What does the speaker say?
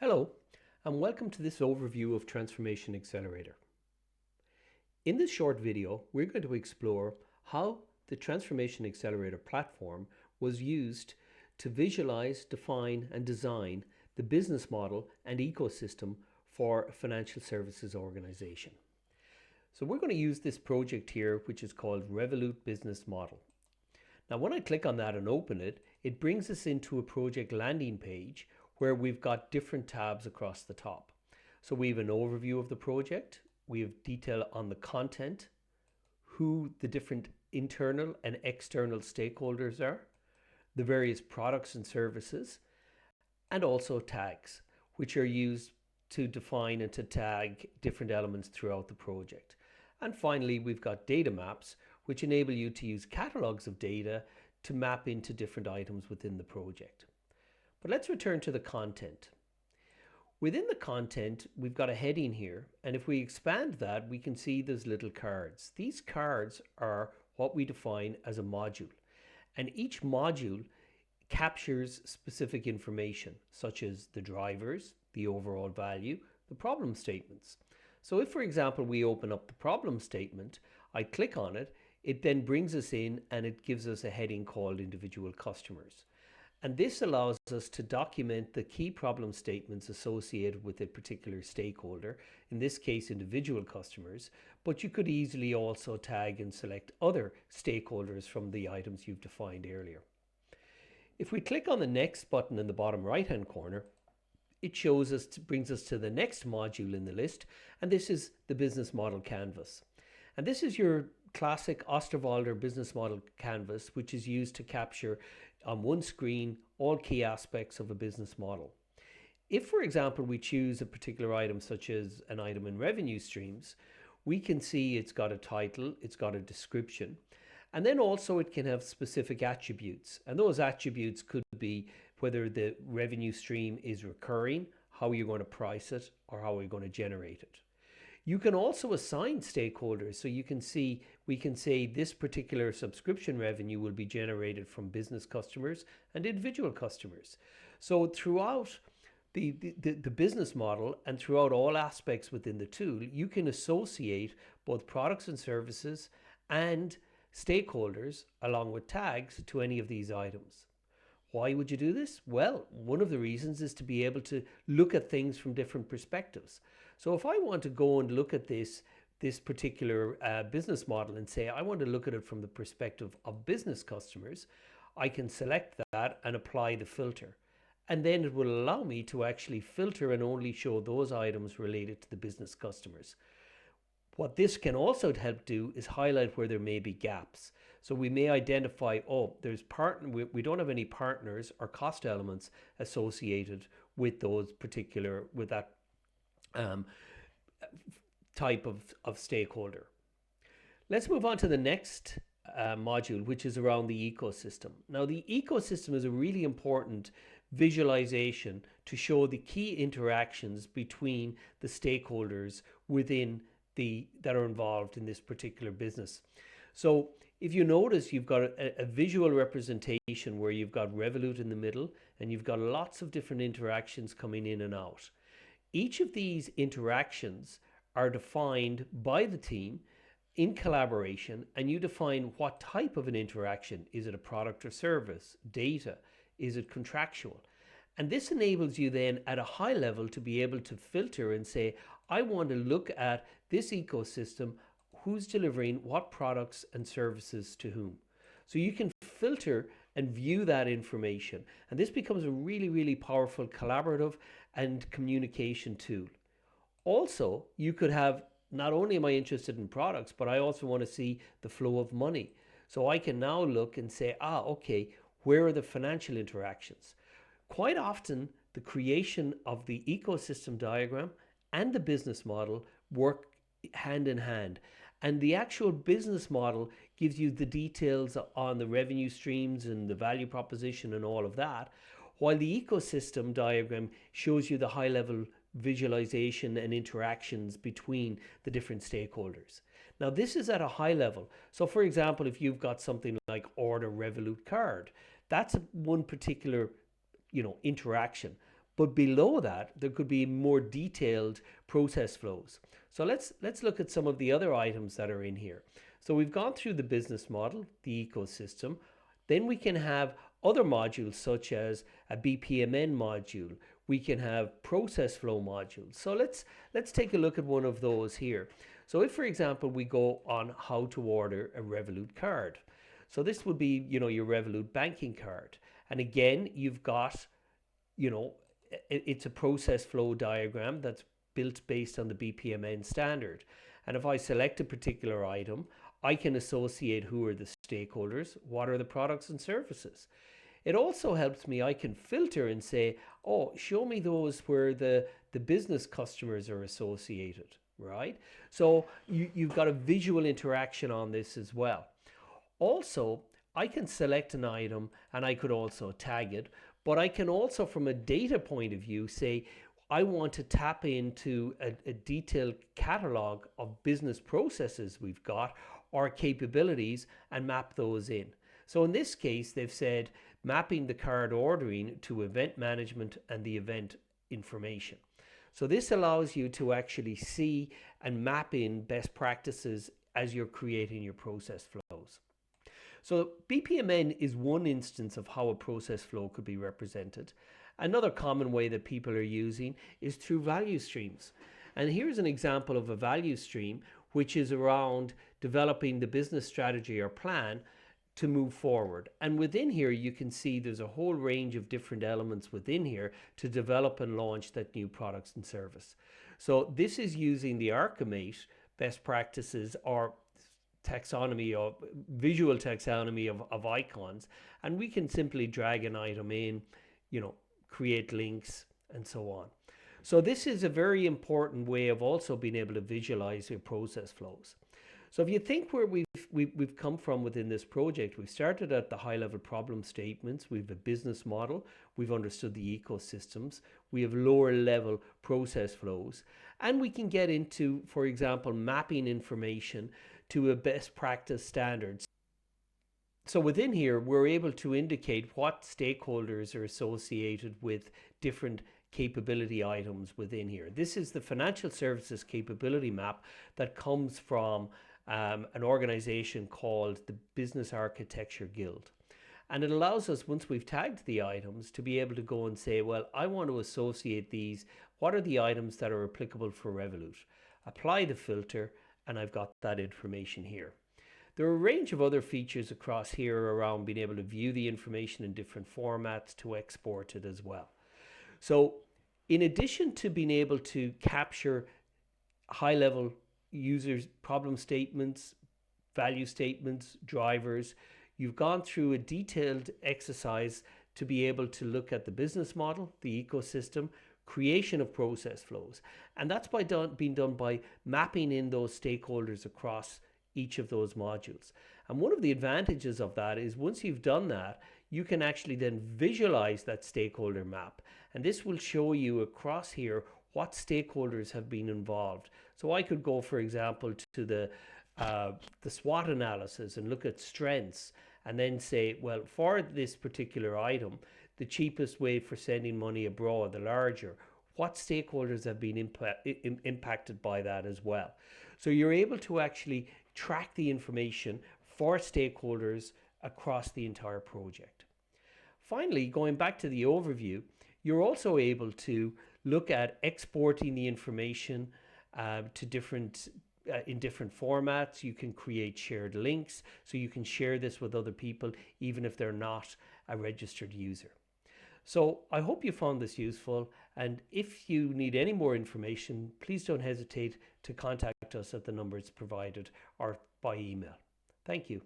Hello, and welcome to this overview of Transformation Accelerator. In this short video, we're going to explore how the Transformation Accelerator platform was used to visualize, define, and design the business model and ecosystem for a financial services organization. So we're going to use this project here, which is called Revolut Business Model. Now, when I click on that and open it, it brings us into a project landing page where we've got different tabs across the top. So we have an overview of the project, we have detail on the content, who the different internal and external stakeholders are, the various products and services, and also tags, which are used to define and to tag different elements throughout the project. And finally, we've got data maps, which enable you to use catalogs of data to map into different items within the project. But let's return to the content. Within the content, we've got a heading here, and if we expand that, we can see there's little cards. These cards are what we define as a module, and each module captures specific information, such as the drivers, the overall value, the problem statements. So if, for example, we open up the problem statement, I click on it, it then brings us in and it gives us a heading called individual customers. And this allows us to document the key problem statements associated with a particular stakeholder, in this case individual customers, but you could easily also tag and select other stakeholders from the items you've defined earlier. If we click on the next button in the bottom right hand corner, it brings us to the next module in the list, and this is the business model canvas. And this is your classic Osterwalder business model canvas, which is used to capture on one screen all key aspects of a business model. If, for example, we choose a particular item, such as an item in revenue streams, we can see it's got a title, it's got a description, and then also it can have specific attributes. And those attributes could be whether the revenue stream is recurring, how you're going to price it, or how you're going to generate it. You can also assign stakeholders, so you can see, we can say this particular subscription revenue will be generated from business customers and individual customers. So throughout the business model and throughout all aspects within the tool, you can associate both products and services and stakeholders along with tags to any of these items. Why would you do this? Well, one of the reasons is to be able to look at things from different perspectives. So if I want to go and look at this particular business model and say, I want to look at it from the perspective of business customers, I can select that and apply the filter. And then it will allow me to actually filter and only show those items related to the business customers. What this can also help do is highlight where there may be gaps. So we may identify, we don't have any partners or cost elements associated with that type of stakeholder. Let's move on to the next module, which is around the ecosystem. Now, the ecosystem is a really important visualization to show the key interactions between the stakeholders that are involved in this particular business. So if you notice, you've got a visual representation where you've got Revolut in the middle and you've got lots of different interactions coming in and out. Each of these interactions are defined by the team in collaboration, and you define what type of an interaction. Is it a product or service? Data? Is it contractual? And this enables you then at a high level to be able to filter and say, I want to look at this ecosystem, who's delivering what products and services to whom. So you can filter and view that information. And this becomes a really, really powerful collaborative and communication tool. Also, you could have, not only am I interested in products, but I also want to see the flow of money. So I can now look and say, okay, where are the financial interactions? Quite often, the creation of the ecosystem diagram and the business model work hand in hand. And the actual business model gives you the details on the revenue streams and the value proposition and all of that, while the ecosystem diagram shows you the high level visualization and interactions between the different stakeholders. Now, this is at a high level. So for example, if you've got something like order Revolut card, that's one particular interaction. But below that, there could be more detailed process flows. So let's look at some of the other items that are in here. So we've gone through the business model, the ecosystem. Then we can have other modules such as a BPMN module. We can have process flow modules. So let's take a look at one of those here. So if, for example, we go on how to order a Revolut card. So this would be, your Revolut banking card. And again, you've got, it's a process flow diagram that's built based on the BPMN standard. And if I select a particular item, I can associate who are the stakeholders, what are the products and services. It also helps me, I can filter and say, oh, show me those where the business customers are associated, right? So you've got a visual interaction on this as well. Also, I can select an item and I could also tag it, but I can also, from a data point of view, say, I want to tap into a detailed catalog of business processes we've got or capabilities and map those in. So in this case, they've said mapping the card ordering to event management and the event information. So this allows you to actually see and map in best practices as you're creating your process flows. So BPMN is one instance of how a process flow could be represented. Another common way that people are using is through value streams. And here's an example of a value stream, which is around developing the business strategy or plan to move forward. And within here, you can see there's a whole range of different elements within here to develop and launch that new products and service. So this is using the Archimate best practices or taxonomy or visual taxonomy of icons, and we can simply drag an item in, create links and so on. So this is a very important way of also being able to visualize your process flows. So if you think where we've come from within this project, we've started at the high level problem statements, we have a business model, we've understood the ecosystems, we have lower level process flows, and we can get into, for example, mapping information to a best practice standards. So within here, we're able to indicate what stakeholders are associated with different capability items within here. This is the financial services capability map that comes from an organization called the Business Architecture Guild. And it allows us, once we've tagged the items, to be able to go and say, well, I want to associate these. What are the items that are applicable for Revolut? Apply the filter, and I've got that information here. There are a range of other features across here around being able to view the information in different formats, to export it as well. So in addition to being able to capture high-level users' problem statements, value statements, drivers, you've gone through a detailed exercise to be able to look at the business model, the ecosystem, creation of process flows. And that's being done by mapping in those stakeholders across each of those modules. And one of the advantages of that is once you've done that, you can actually then visualize that stakeholder map. And this will show you across here what stakeholders have been involved. So I could go, for example, to the SWOT analysis and look at strengths and then say, well, for this particular item, the cheapest way for sending money abroad, the larger, what stakeholders have been impacted by that as well. So you're able to actually track the information for stakeholders across the entire project. Finally, going back to the overview, you're also able to look at exporting the information to different in different formats. You can create shared links, so you can share this with other people even if they're not a registered user. So I hope you found this useful, and if you need any more information, please don't hesitate to contact us at the numbers provided or by email. Thank you.